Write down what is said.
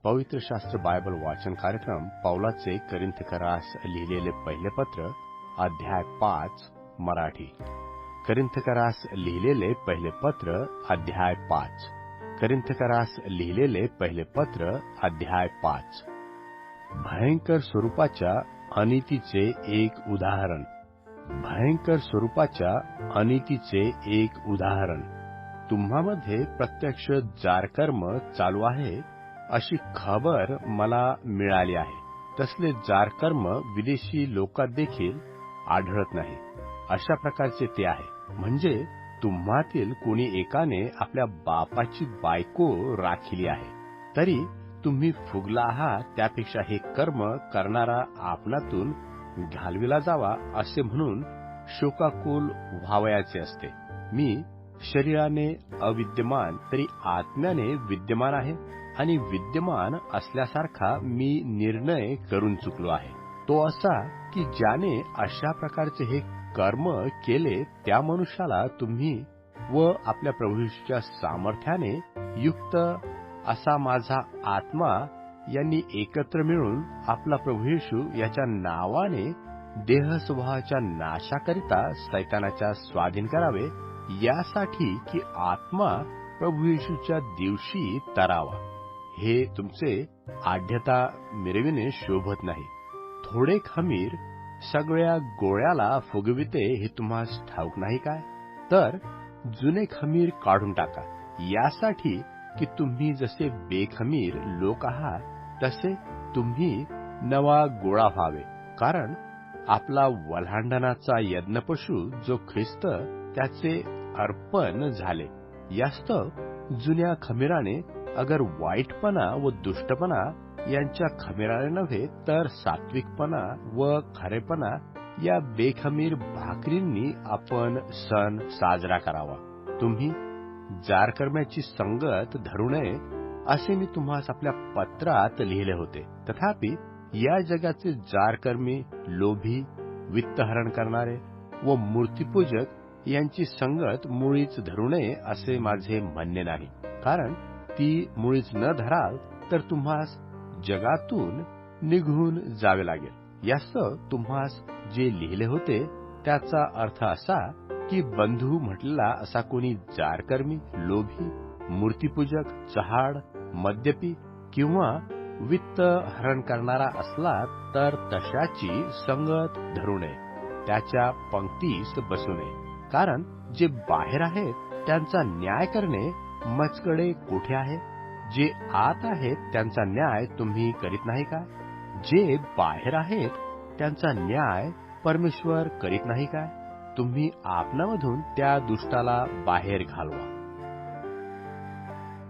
पवित्र शास्त्र बायबल वाचन कार्यक्रम पौलाचे करिंथकरास लिहिलेले पहिले पत्र अध्याय 5 मराठी. करिंथकरास लिहिलेले पहिले पत्र अध्याय 5. करिंथकरास लिहिलेले पहिले पत्र अध्याय 5. भयंकर स्वरूपाच्या अनितीचे एक उदाहरण. भयंकर स्वरूपाच्या अनितीचे एक उदाहरण. तुम्हामध्ये प्रत्यक्ष जारकर्म चालू आहे अशी खबर मला मिळाली आहे. तसले जारकर्म विदेशी लोकात देखील आढळत नाही. अशा प्रकारचे ते आहे. म्हणजे तुम्हातील कोणी एकाने आपल्या बापाची बायको राखिली आहे, तरी तुम्ही फुगला आहात त्यापेक्षा हे कर्म करणारा आपणातून घालविला जावा असे म्हणून शोकाकुल व्हावयाचे असते. मी शरीराने अविद्यमान तरी आत्म्याने विद्यमान आहे आणि विद्यमान असल्यासारखा मी निर्णय करून चुकलो आहे. तो असा की ज्याने अशा प्रकारचे हे कर्म केले त्या मनुष्याला तुम्ही व आपल्या प्रभू येशूच्या सामर्थ्याने युक्त असा माझा आत्मा यांनी एकत्र मिळून आपला प्रभू येशू याच्या नावाने देह स्वभावाच्या नाशाकरिता सैतानाच्या स्वाधीन करावे, यासाठी की आत्मा प्रभू येशूच्या दिवशी तरावा. हे तुमचे आढ्यता मिरविणे शोभत नाही. थोडे खमीर सगळ्या गोळ्याला फुगविते हे तुम्हास ठाऊक नाही काय? तर जुने खमीर काढून टाका, यासाठी की तुम्ही जसे बेखमीर लोक आहात तसे तुम्ही नवा गोळा व्हावे. कारण आपला वल्हांडणाचा यज्ञपशू जो ख्रिस्त त्याचे अर्पण झाले, यास्तव जुन्या खमीराने अगर वाईटपणा व दुष्टपणा यांच्या खमीराने नव्हे तर सात्विकपणा व खरेपणा या बेखमीर भाकरींनी आपण सण साजरा करावा. तुम्ही जारकर्म्याची संगत धरू नये असे मी तुम्हास आपल्या पत्रात लिहिले होते. तथापि या जगाचे जारकर्मी, लोभी, वित्तहरण करणारे व मूर्तिपूजक यांची संगत मुळीच धरू नये असे माझे म्हणणे नाही. कारण ती मुळीच न धराल तर तुम्हास जगातून निघून जावे लागेल. यास्तव तुम्हास जे लिहिले होते त्याचा अर्थ असा की बंधू म्हटलेला असा कोणी जारकर्मी, लोभी, मूर्तिपूजक, चहाड, मद्यपी किंवा वित्त हरण करणारा असला तर तशाची संगत धरू नये, त्याच्या पंक्तीस बसू नये. कारण जे बाहेर आहेत त्यांचा न्याय करणे मजकडे कोठे आहे? जे आत आहेत त्यांचा न्याय तुम्ही करीत नाही का? जे बाहेर आहेत त्यांचा न्याय परमेश्वर करीत नाही काय? तुम्ही आपणामधून त्या दुष्टाला बाहेर घालवा.